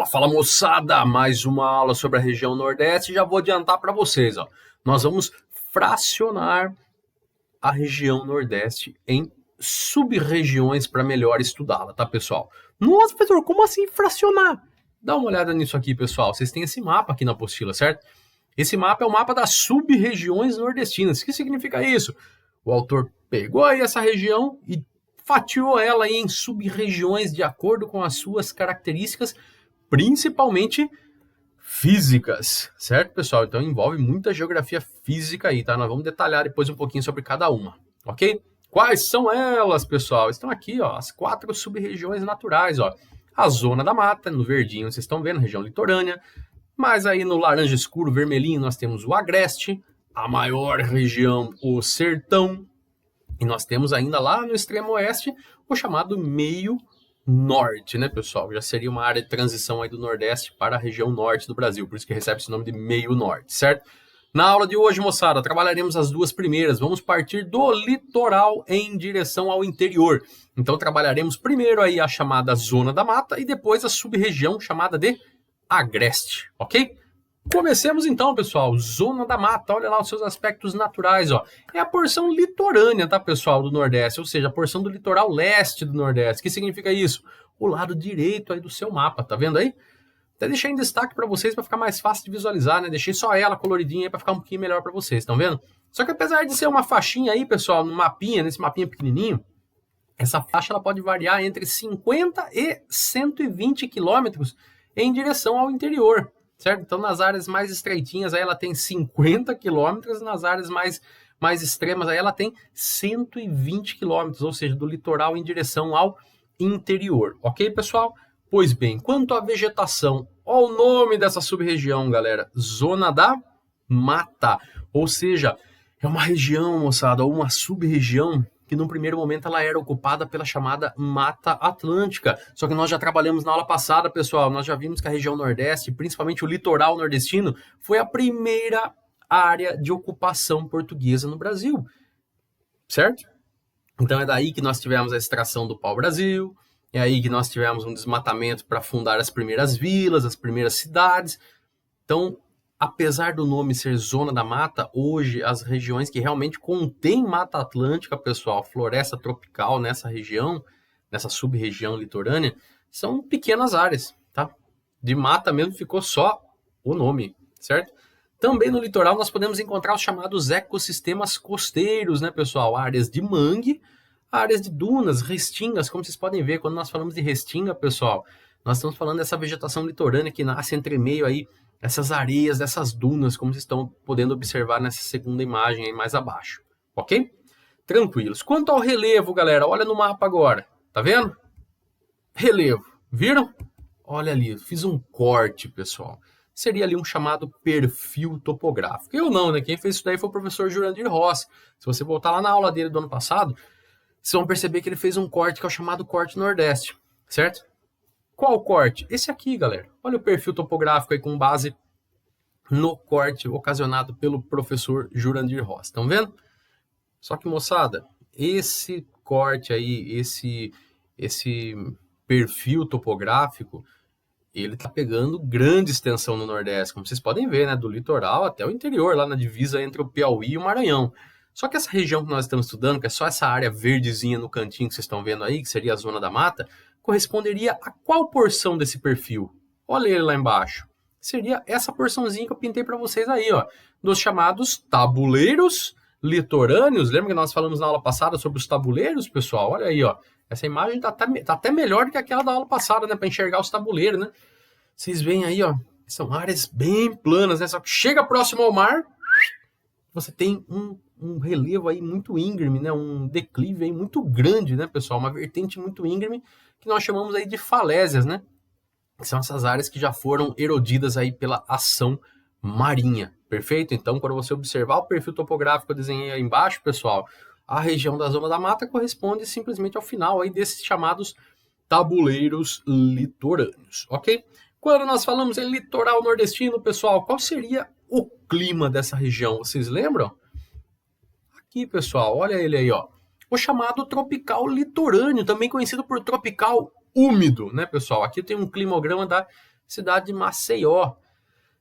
Fala, fala moçada, mais uma aula sobre a região Nordeste. Já vou adiantar para vocês, ó. Nós vamos fracionar a região Nordeste em sub-regiões para melhor estudá-la, tá, pessoal? Nossa, professor, como assim fracionar? Dá uma olhada nisso aqui, pessoal. Vocês têm esse mapa aqui na apostila, certo? Esse mapa é o mapa das sub-regiões nordestinas. O que significa isso? O autor pegou aí essa região e fatiou ela aí em sub-regiões de acordo com as suas características, principalmente físicas, certo, pessoal? Então envolve muita geografia física aí, tá? Nós vamos detalhar depois um pouquinho sobre cada uma, ok? Quais são elas, pessoal? Estão aqui, ó, as 4 sub-regiões naturais, ó. A Zona da Mata, no verdinho, vocês estão vendo, região litorânea. Mas aí no laranja escuro, vermelhinho, nós temos o Agreste, a maior região, o Sertão. E nós temos ainda lá no extremo oeste o chamado meio norte, né, pessoal? Já seria uma área de transição aí do Nordeste para a região norte do Brasil, por isso que recebe esse nome de meio norte, certo? Na aula de hoje, moçada, trabalharemos as duas primeiras. Vamos partir do litoral em direção ao interior. Então, trabalharemos primeiro aí a chamada Zona da Mata e depois a sub-região chamada de Agreste, ok? Comecemos então, pessoal. Zona da Mata, olha lá os seus aspectos naturais, ó. É a porção litorânea, tá, pessoal, do Nordeste, ou seja, a porção do litoral leste do Nordeste. O que significa isso? O lado direito aí do seu mapa, tá vendo aí? Até deixei em destaque para vocês para ficar mais fácil de visualizar, né? Deixei só ela coloridinha aí para ficar um pouquinho melhor para vocês, estão vendo? Só que apesar de ser uma faixinha aí, pessoal, no mapinha, nesse mapinha pequenininho, essa faixa ela pode variar entre 50 e 120 quilômetros em direção ao interior, certo? Então, nas áreas mais estreitinhas, aí ela tem 50 quilômetros, nas áreas mais extremas, aí ela tem 120 quilômetros, ou seja, do litoral em direção ao interior, ok, pessoal? Pois bem, quanto à vegetação, olha o nome dessa sub-região, galera, Zona da Mata, ou seja, é uma região, moçada, ou uma sub-região que num primeiro momento ela era ocupada pela chamada Mata Atlântica. Só que nós já trabalhamos na aula passada, pessoal, nós já vimos que a região Nordeste, principalmente o litoral nordestino, foi a primeira área de ocupação portuguesa no Brasil, certo? Então é daí que nós tivemos a extração do pau-brasil, é aí que nós tivemos um desmatamento para fundar as primeiras vilas, as primeiras cidades. Então, apesar do nome ser Zona da Mata, hoje as regiões que realmente contêm Mata Atlântica, pessoal, floresta tropical nessa região, nessa sub-região litorânea, são pequenas áreas, tá? De mata mesmo ficou só o nome, certo? Também no litoral nós podemos encontrar os chamados ecossistemas costeiros, né, pessoal? Áreas de mangue, áreas de dunas, restingas, como vocês podem ver, quando nós falamos de restinga, pessoal, nós estamos falando dessa vegetação litorânea que nasce entre meio aí essas areias, dessas dunas, como vocês estão podendo observar nessa segunda imagem aí mais abaixo, ok? Tranquilos. Quanto ao relevo, galera, olha no mapa agora, tá vendo? Relevo, viram? Olha ali, fiz um corte, pessoal. Seria ali um chamado perfil topográfico. Eu não, né? Quem fez isso daí foi o professor Jurandir Rossi. Se você voltar lá na aula dele do ano passado, vocês vão perceber que ele fez um corte que é o chamado corte Nordeste, certo? Qual corte? Esse aqui, galera. Olha o perfil topográfico aí com base no corte ocasionado pelo professor Jurandir Rossi. Estão vendo? Só que, moçada, esse corte aí, esse perfil topográfico, ele tá pegando grande extensão no Nordeste, como vocês podem ver, né? Do litoral até o interior, lá na divisa entre o Piauí e o Maranhão. Só que essa região que nós estamos estudando, que é só essa área verdezinha no cantinho que vocês estão vendo aí, que seria a Zona da Mata, corresponderia a qual porção desse perfil? Olha ele lá embaixo. Seria essa porçãozinha que eu pintei para vocês aí, ó, dos chamados tabuleiros litorâneos. Lembra que nós falamos na aula passada sobre os tabuleiros, pessoal? Olha aí, ó. Essa imagem tá até melhor do que aquela da aula passada, né, para enxergar os tabuleiros, né? Vocês veem aí, ó, são áreas bem planas, né? Só que chega próximo ao mar, você tem um relevo aí muito íngreme, né? Um declive aí muito grande, né, pessoal? Uma vertente muito íngreme que nós chamamos aí de falésias, né? Que são essas áreas que já foram erodidas aí pela ação marinha, perfeito? Então, quando você observar o perfil topográfico que eu desenhei aí embaixo, pessoal, a região da Zona da Mata corresponde simplesmente ao final aí desses chamados tabuleiros litorâneos, ok? Quando nós falamos em litoral nordestino, pessoal, qual seria o clima dessa região? Vocês lembram? Aqui, pessoal, olha ele aí, ó. O chamado tropical litorâneo, também conhecido por tropical úmido, né, pessoal? Aqui tem um climograma da cidade de Maceió,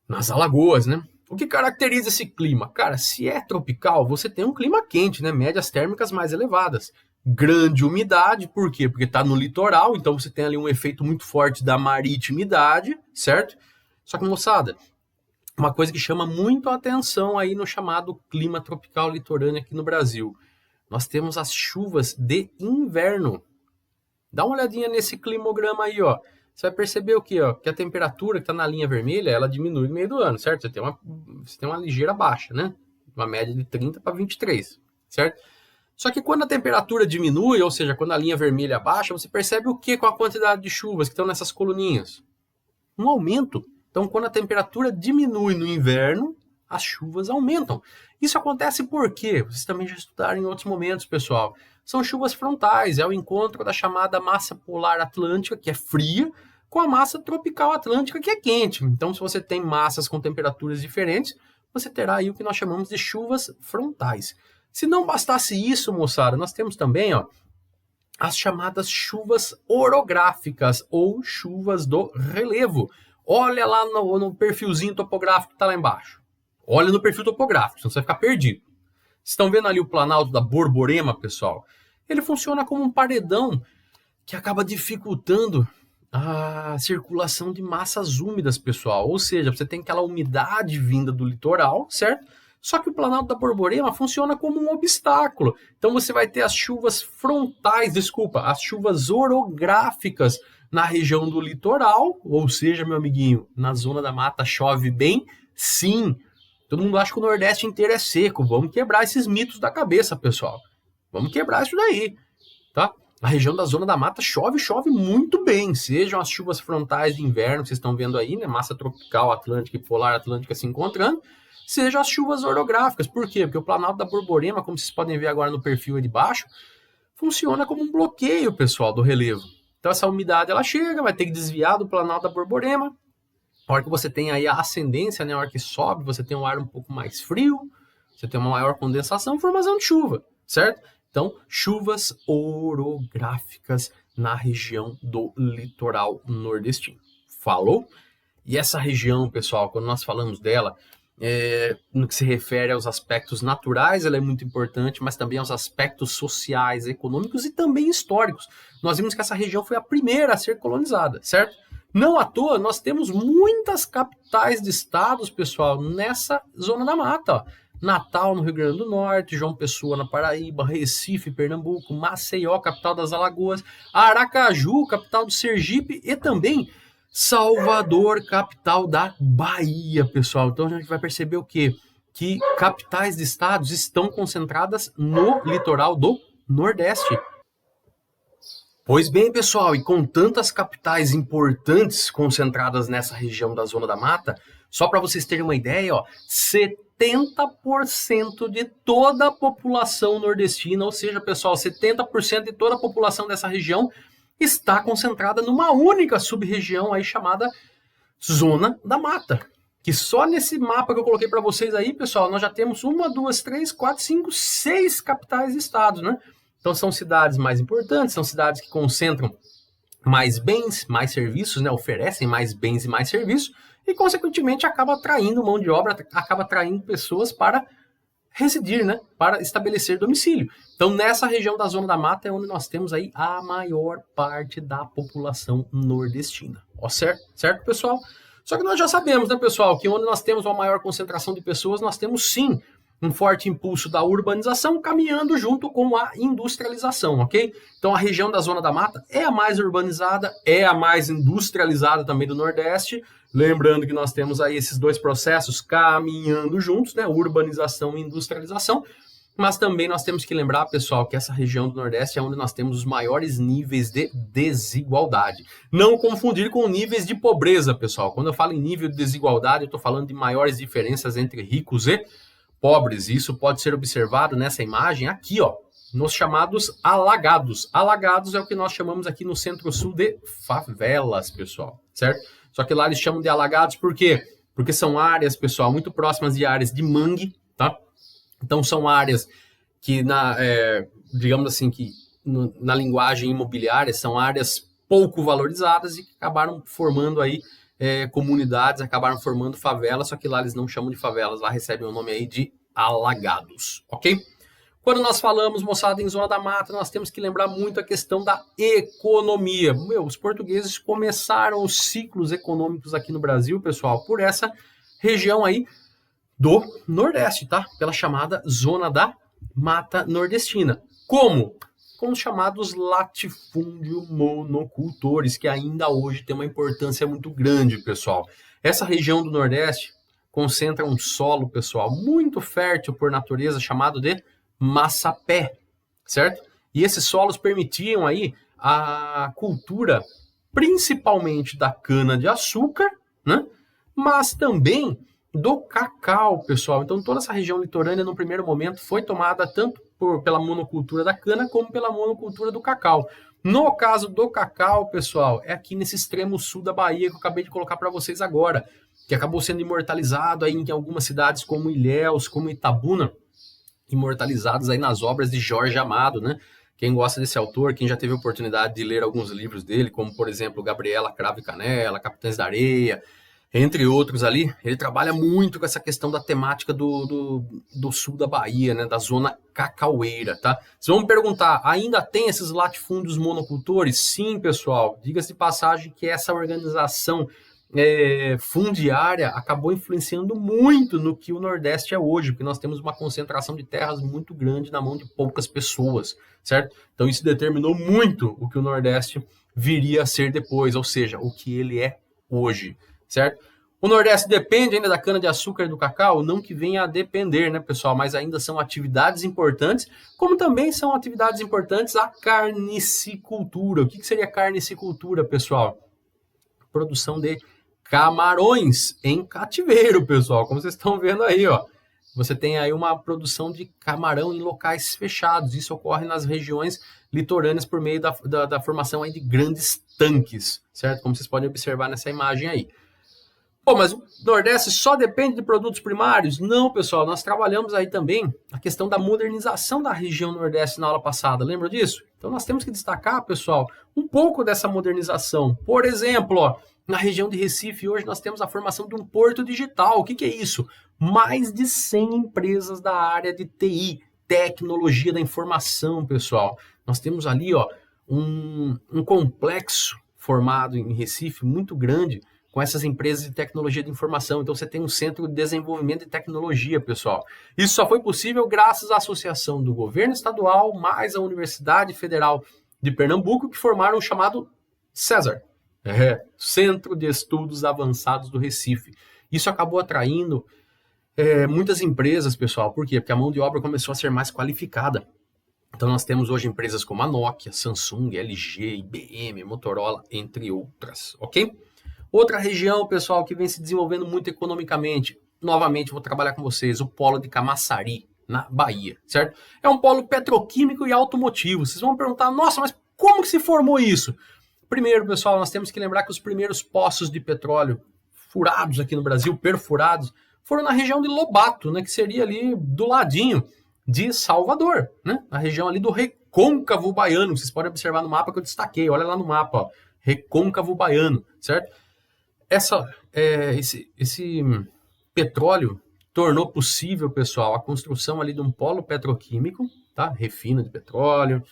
nas Alagoas, né? O que caracteriza esse clima? Cara, se é tropical, você tem um clima quente, né? Médias térmicas mais elevadas. Grande umidade, por quê? Porque está no litoral, então você tem ali um efeito muito forte da maritimidade, certo? Só que, moçada, uma coisa que chama muito a atenção aí no chamado clima tropical litorâneo aqui no Brasil. Nós temos as chuvas de inverno. Dá uma olhadinha nesse climograma aí, ó. Você vai perceber o quê? Ó? Que a temperatura que está na linha vermelha, ela diminui no meio do ano, certo? Você tem uma ligeira baixa, né? Uma média de 30 para 23, certo? Só que quando a temperatura diminui, ou seja, quando a linha vermelha baixa, você percebe o que com a quantidade de chuvas que estão nessas coluninhas? Um aumento. Então, quando a temperatura diminui no inverno, as chuvas aumentam. Isso acontece por quê? Vocês também já estudaram em outros momentos, pessoal. São chuvas frontais, é o encontro da chamada massa polar atlântica, que é fria, com a massa tropical atlântica, que é quente. Então, se você tem massas com temperaturas diferentes, você terá aí o que nós chamamos de chuvas frontais. Se não bastasse isso, moçada, nós temos também, ó, as chamadas chuvas orográficas ou chuvas do relevo. Olha lá no perfilzinho topográfico que está lá embaixo. Olha no perfil topográfico, senão você vai ficar perdido. Vocês estão vendo ali o Planalto da Borborema, pessoal? Ele funciona como um paredão que acaba dificultando a circulação de massas úmidas, pessoal. Ou seja, você tem aquela umidade vinda do litoral, certo? Só que o Planalto da Borborema funciona como um obstáculo. Então você vai ter as chuvas frontais, as chuvas orográficas na região do litoral, ou seja, meu amiguinho, na zona da mata chove bem? Sim. Todo mundo acha que o Nordeste inteiro é seco. Vamos quebrar esses mitos da cabeça, pessoal. Vamos quebrar isso daí, tá? A região da zona da mata chove muito bem. Sejam as chuvas frontais de inverno, que vocês estão vendo aí, né? Massa tropical atlântica e polar atlântica se encontrando. Sejam as chuvas orográficas. Por quê? Porque o Planalto da Borborema, como vocês podem ver agora no perfil aí de baixo, funciona como um bloqueio, pessoal, do relevo. Então essa umidade ela chega, vai ter que desviar do Planalto da Borborema. A hora que você tem aí a ascendência, né, a hora que sobe, você tem um ar um pouco mais frio, você tem uma maior condensação, formação de chuva, certo? Então, chuvas orográficas na região do litoral nordestino. Falou? E essa região, pessoal, quando nós falamos dela, no que se refere aos aspectos naturais, ela é muito importante, mas também aos aspectos sociais, econômicos e também históricos. Nós vimos que essa região foi a primeira a ser colonizada, certo? Não à toa, nós temos muitas capitais de estados, pessoal, nessa zona da mata. Ó. Natal, no Rio Grande do Norte, João Pessoa, na Paraíba, Recife, Pernambuco, Maceió, capital das Alagoas, Aracaju, capital do Sergipe e também Salvador, capital da Bahia, pessoal. Então a gente vai perceber o quê? Que capitais de estados estão concentradas no litoral do Nordeste. Pois bem, pessoal, e com tantas capitais importantes concentradas nessa região da Zona da Mata, só para vocês terem uma ideia, ó, 70% de toda a população nordestina, ou seja, pessoal, 70% de toda a população dessa região está concentrada numa única sub-região aí chamada Zona da Mata. Que só nesse mapa que eu coloquei para vocês aí, pessoal, nós já temos 1, 2, 3, 4, 5, 6 capitais de estados, né? Então são cidades mais importantes, são cidades que concentram mais bens, mais serviços, né? Oferecem mais bens e mais serviços e, consequentemente, acaba atraindo mão de obra, acaba atraindo pessoas para residir, né? Para estabelecer domicílio. Então, nessa região da Zona da Mata é onde nós temos aí a maior parte da população nordestina. Ó, certo, pessoal? Só que nós já sabemos, né, pessoal, que onde nós temos uma maior concentração de pessoas, nós temos sim um forte impulso da urbanização caminhando junto com a industrialização, ok? Então a região da Zona da Mata é a mais urbanizada, é a mais industrializada também do Nordeste. Lembrando que nós temos aí esses dois processos caminhando juntos, né? Urbanização e industrialização. Mas também nós temos que lembrar, pessoal, que essa região do Nordeste é onde nós temos os maiores níveis de desigualdade. Não confundir com níveis de pobreza, pessoal. Quando eu falo em nível de desigualdade, eu estou falando de maiores diferenças entre ricos e pobres. Isso pode ser observado nessa imagem aqui, ó, nos chamados alagados. Alagados é o que nós chamamos aqui no Centro-Sul de favelas, pessoal, certo? Só que lá eles chamam de alagados por quê? Porque são áreas, pessoal, muito próximas de áreas de mangue, tá? Então são áreas que, digamos assim, que na linguagem imobiliária são áreas pouco valorizadas e que acabaram formando aí comunidades acabaram formando favelas, só que lá eles não chamam de favelas, lá recebem o nome aí de alagados, ok? Quando nós falamos, moçada, em zona da mata, nós temos que lembrar muito a questão da economia. Os portugueses começaram os ciclos econômicos aqui no Brasil, pessoal, por essa região aí do Nordeste, tá? Pela chamada zona da mata nordestina. Como? Com os chamados latifúndio monocultores, que ainda hoje tem uma importância muito grande, pessoal. Essa região do Nordeste concentra um solo, pessoal, muito fértil por natureza, chamado de massapé, certo? E esses solos permitiam aí a cultura principalmente da cana-de-açúcar, né? Mas também do cacau, pessoal. Então toda essa região litorânea no primeiro momento foi tomada tanto pela monocultura da cana como pela monocultura do cacau. No caso do cacau, pessoal, é aqui nesse extremo sul da Bahia que eu acabei de colocar para vocês agora, que acabou sendo imortalizado aí em algumas cidades como Ilhéus, como Itabuna, imortalizados aí nas obras de Jorge Amado, né? Quem gosta desse autor, quem já teve a oportunidade de ler alguns livros dele, como por exemplo Gabriela Cravo e Canela, Capitães da Areia, entre outros ali, ele trabalha muito com essa questão da temática do sul da Bahia, né? Da zona cacaueira, tá? Vocês vão me perguntar, ainda tem esses latifúndios monocultores? Sim, pessoal. Diga-se de passagem que essa organização fundiária acabou influenciando muito no que o Nordeste é hoje, porque nós temos uma concentração de terras muito grande na mão de poucas pessoas, certo? Então isso determinou muito o que o Nordeste viria a ser depois, ou seja, o que ele é hoje, certo? O Nordeste depende ainda da cana-de-açúcar e do cacau, não que venha a depender, né, pessoal, mas ainda são atividades importantes, como também são atividades importantes a carnicicultura. O que seria carnicicultura, pessoal? Produção de camarões em cativeiro, pessoal, como vocês estão vendo aí, ó. Você tem aí uma produção de camarão em locais fechados. Isso ocorre nas regiões litorâneas por meio da formação aí de grandes tanques, certo? Como vocês podem observar nessa imagem aí. Pô, mas o Nordeste só depende de produtos primários? Não, pessoal, nós trabalhamos aí também a questão da modernização da região Nordeste na aula passada, lembra disso? Então nós temos que destacar, pessoal, um pouco dessa modernização. Por exemplo, ó, na região de Recife, hoje nós temos a formação de um porto digital. O que é isso? Mais de 100 empresas da área de TI, tecnologia da informação, pessoal. Nós temos ali ó, um complexo formado em Recife muito grande, com essas empresas de tecnologia de informação. Então você tem um centro de desenvolvimento de tecnologia, pessoal. Isso só foi possível graças à associação do governo estadual mais a Universidade Federal de Pernambuco, que formaram o chamado César, Centro de Estudos Avançados do Recife. Isso acabou atraindo muitas empresas, pessoal. Por quê? Porque a mão de obra começou a ser mais qualificada. Então nós temos hoje empresas como a Nokia, Samsung, LG, IBM, Motorola, entre outras, ok? Outra região, pessoal, que vem se desenvolvendo muito economicamente, novamente vou trabalhar com vocês, o polo de Camaçari, na Bahia, certo? É um polo petroquímico e automotivo. Vocês vão perguntar, nossa, mas como que se formou isso? Primeiro, pessoal, nós temos que lembrar que os primeiros poços de petróleo furados aqui no Brasil, perfurados, foram na região de Lobato, né, que seria ali do ladinho de Salvador, né? Na região ali do Recôncavo Baiano. Vocês podem observar no mapa que eu destaquei, olha lá no mapa, ó, Recôncavo Baiano, certo? Esse petróleo tornou possível, pessoal, a construção ali de um polo petroquímico, tá? Refina de petróleo,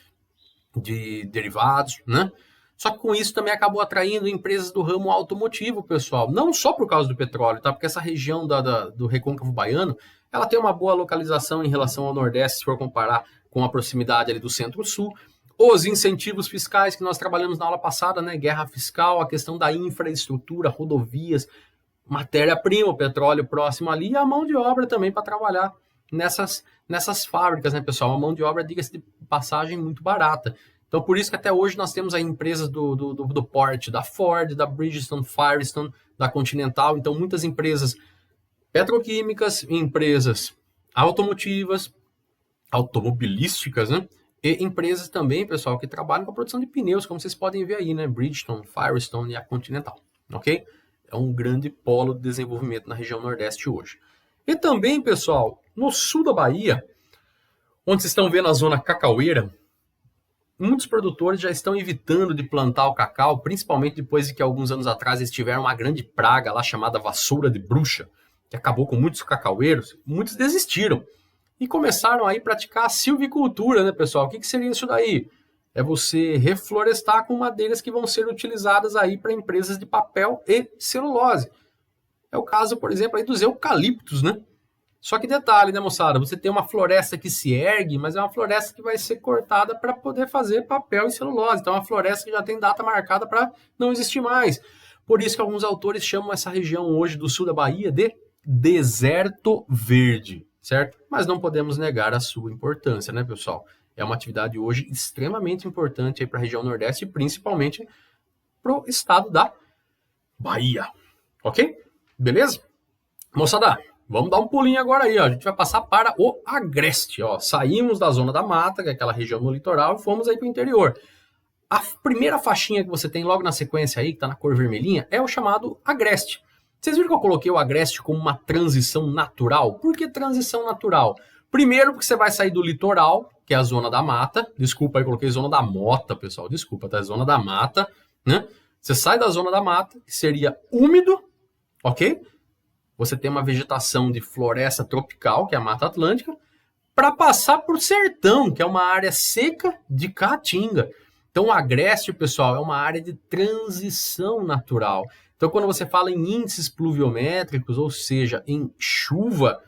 de derivados, né? Só que com isso também acabou atraindo empresas do ramo automotivo, pessoal. Não só por causa do petróleo, tá? Porque essa região do Recôncavo Baiano, ela tem uma boa localização em relação ao Nordeste, se for comparar com a proximidade ali do Centro-Sul. Os incentivos fiscais que nós trabalhamos na aula passada, né? Guerra fiscal, a questão da infraestrutura, rodovias, matéria-prima, petróleo próximo ali, e a mão de obra também para trabalhar nessas fábricas, né, pessoal? Uma mão de obra, diga-se de passagem, muito barata. Então, por isso que até hoje nós temos aí empresas do porte da Ford, da Bridgestone, Firestone, da Continental. Então, muitas empresas petroquímicas, empresas automotivas, automobilísticas, né? E empresas também, pessoal, que trabalham com a produção de pneus, como vocês podem ver aí, né? Bridgestone, Firestone e a Continental, ok? É um grande polo de desenvolvimento na região Nordeste hoje. E também, pessoal, no sul da Bahia, onde vocês estão vendo a zona cacaueira, muitos produtores já estão evitando de plantar o cacau, principalmente depois de que alguns anos atrás eles tiveram uma grande praga lá chamada vassoura de bruxa, que acabou com muitos cacaueiros. Muitos desistiram e começaram aí a praticar a silvicultura, né, pessoal? O que seria isso daí? É você reflorestar com madeiras que vão ser utilizadas aí para empresas de papel e celulose. É o caso, por exemplo, aí dos eucaliptos, né? Só que detalhe, né, moçada? Você tem uma floresta que se ergue, mas é uma floresta que vai ser cortada para poder fazer papel e celulose. Então é uma floresta que já tem data marcada para não existir mais. Por isso que alguns autores chamam essa região hoje do sul da Bahia de deserto verde, certo? Mas não podemos negar a sua importância, né, pessoal? É uma atividade hoje extremamente importante para a região Nordeste e principalmente para o estado da Bahia. Ok? Beleza? Moçada, vamos dar um pulinho agora aí, ó. A gente vai passar para o Agreste, ó. Saímos da zona da mata, que é aquela região no litoral, e fomos aí para o interior. A primeira faixinha que você tem logo na sequência aí, que tá na cor vermelhinha, é o chamado Agreste. Vocês viram que eu coloquei o Agreste como uma transição natural? Por que transição natural? Primeiro porque você vai sair do litoral, que é a zona da mata. Desculpa aí, coloquei zona da mota, pessoal. Desculpa, tá? Zona da mata, né? Você sai da zona da mata, que seria úmido, ok? Você tem uma vegetação de floresta tropical, que é a Mata Atlântica, para passar por sertão, que é uma área seca de caatinga. Então, o Agreste, pessoal, é uma área de transição natural. Então, quando você fala em índices pluviométricos, ou seja, em chuva,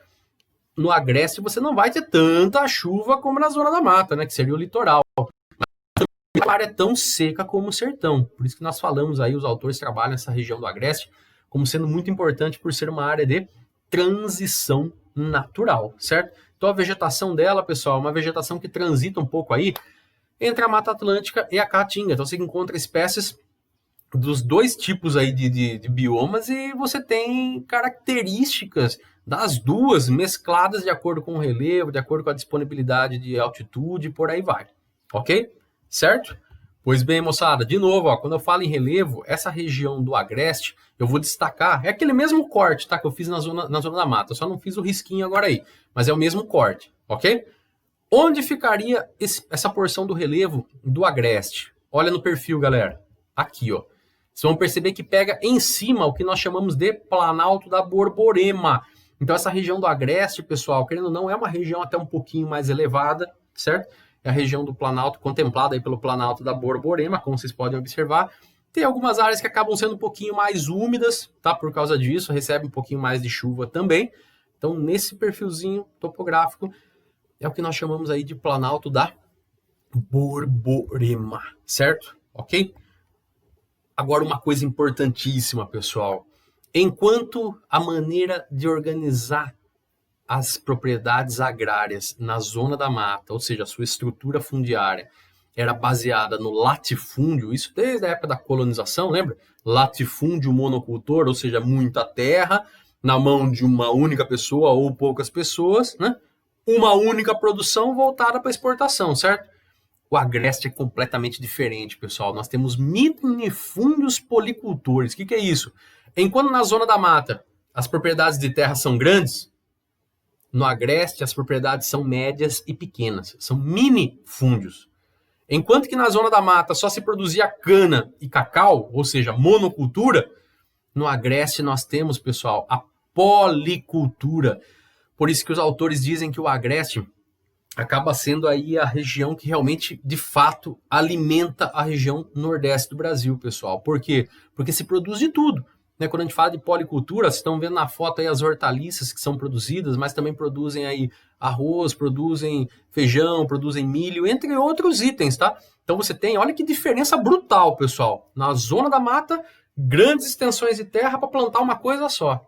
no Agreste você não vai ter tanta chuva como na zona da mata, né, que seria o litoral. Mas a área é tão seca como o sertão. Por isso que nós falamos aí, os autores trabalham nessa região do Agreste como sendo muito importante por ser uma área de transição natural, certo? Então a vegetação dela, pessoal, é uma vegetação que transita um pouco aí entre a Mata Atlântica e a Caatinga. Então você encontra espécies dos dois tipos aí de biomas e você tem características das duas mescladas de acordo com o relevo, de acordo com a disponibilidade de altitude e por aí vai, ok? Certo? Pois bem, moçada, de novo, ó, quando eu falo em relevo, essa região do Agreste, eu vou destacar, é aquele mesmo corte, tá, que eu fiz na zona da mata, eu só não fiz o risquinho agora aí, mas é o mesmo corte, ok? Onde ficaria essa porção do relevo do Agreste? Olha no perfil, galera, aqui, ó. Vocês vão perceber que pega em cima o que nós chamamos de Planalto da Borborema. Então essa região do Agreste, pessoal, querendo ou não, é uma região até um pouquinho mais elevada, certo? É a região do Planalto, contemplada aí pelo Planalto da Borborema, como vocês podem observar. Tem algumas áreas que acabam sendo um pouquinho mais úmidas, tá? Por causa disso, recebe um pouquinho mais de chuva também. Então, nesse perfilzinho topográfico, é o que nós chamamos aí de Planalto da Borborema, certo? Ok? Agora, uma coisa importantíssima, pessoal. Enquanto a maneira de organizar as propriedades agrárias na zona da mata, ou seja, a sua estrutura fundiária, era baseada no latifúndio, isso desde a época da colonização, lembra? Latifúndio monocultor, ou seja, muita terra na mão de uma única pessoa ou poucas pessoas, né? Uma única produção voltada para exportação, certo? O Agreste é completamente diferente, pessoal. Nós temos minifúndios policultores. O que é isso? Enquanto na zona da mata as propriedades de terra são grandes, no Agreste as propriedades são médias e pequenas. São minifúndios. Enquanto que na zona da mata só se produzia cana e cacau, ou seja, monocultura, no Agreste nós temos, pessoal, a policultura. Por isso que os autores dizem que o Agreste acaba sendo aí a região que realmente, de fato, alimenta a região nordeste do Brasil, pessoal. Por quê? Porque se produz de tudo. Né? Quando a gente fala de policultura, vocês estão vendo na foto aí as hortaliças que são produzidas, mas também produzem aí arroz, produzem feijão, produzem milho, entre outros itens, tá? Então você tem, olha que diferença brutal, pessoal. Na zona da mata, grandes extensões de terra para plantar uma coisa só.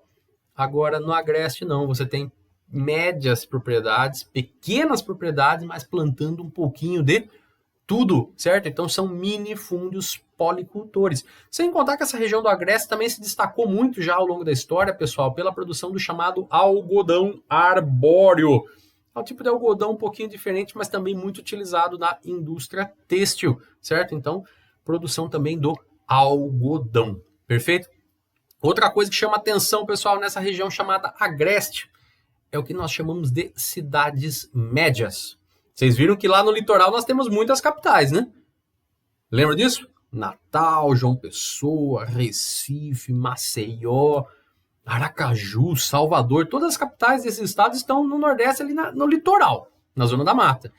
Agora, no Agreste, não. Você tem médias propriedades, pequenas propriedades, mas plantando um pouquinho de tudo, certo? Então são minifúndios policultores. Sem contar que essa região do Agreste também se destacou muito já ao longo da história, pessoal, pela produção do chamado algodão arbóreo. É um tipo de algodão um pouquinho diferente, mas também muito utilizado na indústria têxtil, certo? Então, produção também do algodão, perfeito? Outra coisa que chama atenção, pessoal, nessa região chamada Agreste, é o que nós chamamos de cidades médias. Vocês viram que lá no litoral nós temos muitas capitais, né? Lembra disso? Natal, João Pessoa, Recife, Maceió, Aracaju, Salvador, todas as capitais desses estados estão no Nordeste, ali no litoral, na zona da mata.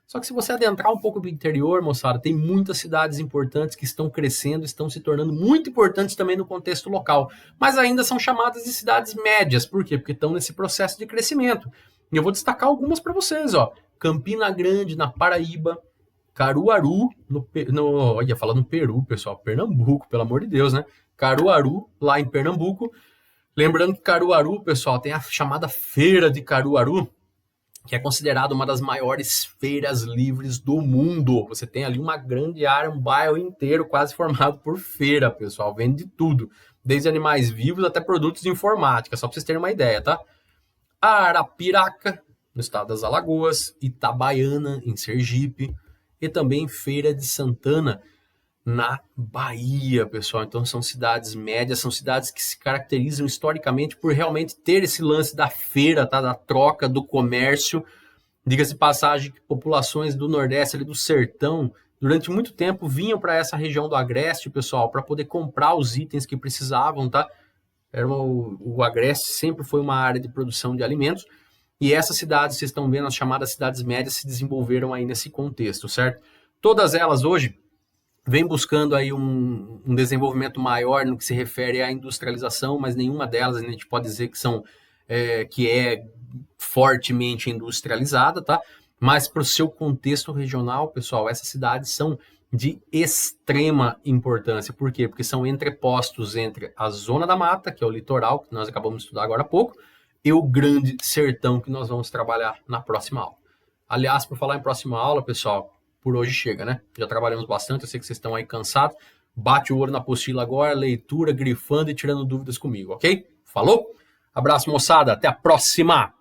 Só que se você adentrar um pouco do interior, moçada, tem muitas cidades importantes que estão crescendo, estão se tornando muito importantes também no contexto local, mas ainda são chamadas de cidades médias. Por quê? Porque estão nesse processo de crescimento. E eu vou destacar algumas para vocês, ó. Campina Grande, na Paraíba, Caruaru, olha, falando no Peru, pessoal, Pernambuco, pelo amor de Deus, né? Caruaru, lá em Pernambuco. Lembrando que Caruaru, pessoal, tem a chamada Feira de Caruaru, que é considerada uma das maiores feiras livres do mundo. Você tem ali uma grande área, um bairro inteiro quase formado por feira, pessoal. Vende de tudo, desde animais vivos até produtos de informática, só para vocês terem uma ideia, tá? Arapiraca, no estado das Alagoas, Itabaiana, em Sergipe, e também Feira de Santana, na Bahia, pessoal. Então são cidades médias, são cidades que se caracterizam historicamente por realmente ter esse lance da feira, tá? Da troca, do comércio. Diga-se de passagem que populações do Nordeste, ali do Sertão, durante muito tempo vinham para essa região do Agreste, pessoal, para poder comprar os itens que precisavam, tá? O Agreste sempre foi uma área de produção de alimentos, e essas cidades, vocês estão vendo, as chamadas cidades médias, se desenvolveram aí nesse contexto, certo? Todas elas hoje vem buscando aí um desenvolvimento maior no que se refere à industrialização, mas nenhuma delas a gente pode dizer que é fortemente industrializada, tá? Mas para o seu contexto regional, pessoal, essas cidades são de extrema importância. Por quê? Porque são entrepostos entre a zona da mata, que é o litoral, que nós acabamos de estudar agora há pouco, e o grande sertão, que nós vamos trabalhar na próxima aula. Aliás, por falar em próxima aula, pessoal, por hoje chega, né? Já trabalhamos bastante, eu sei que vocês estão aí cansados. Bate o olho na apostila agora, leitura, grifando e tirando dúvidas comigo, ok? Falou? Abraço, moçada, até a próxima!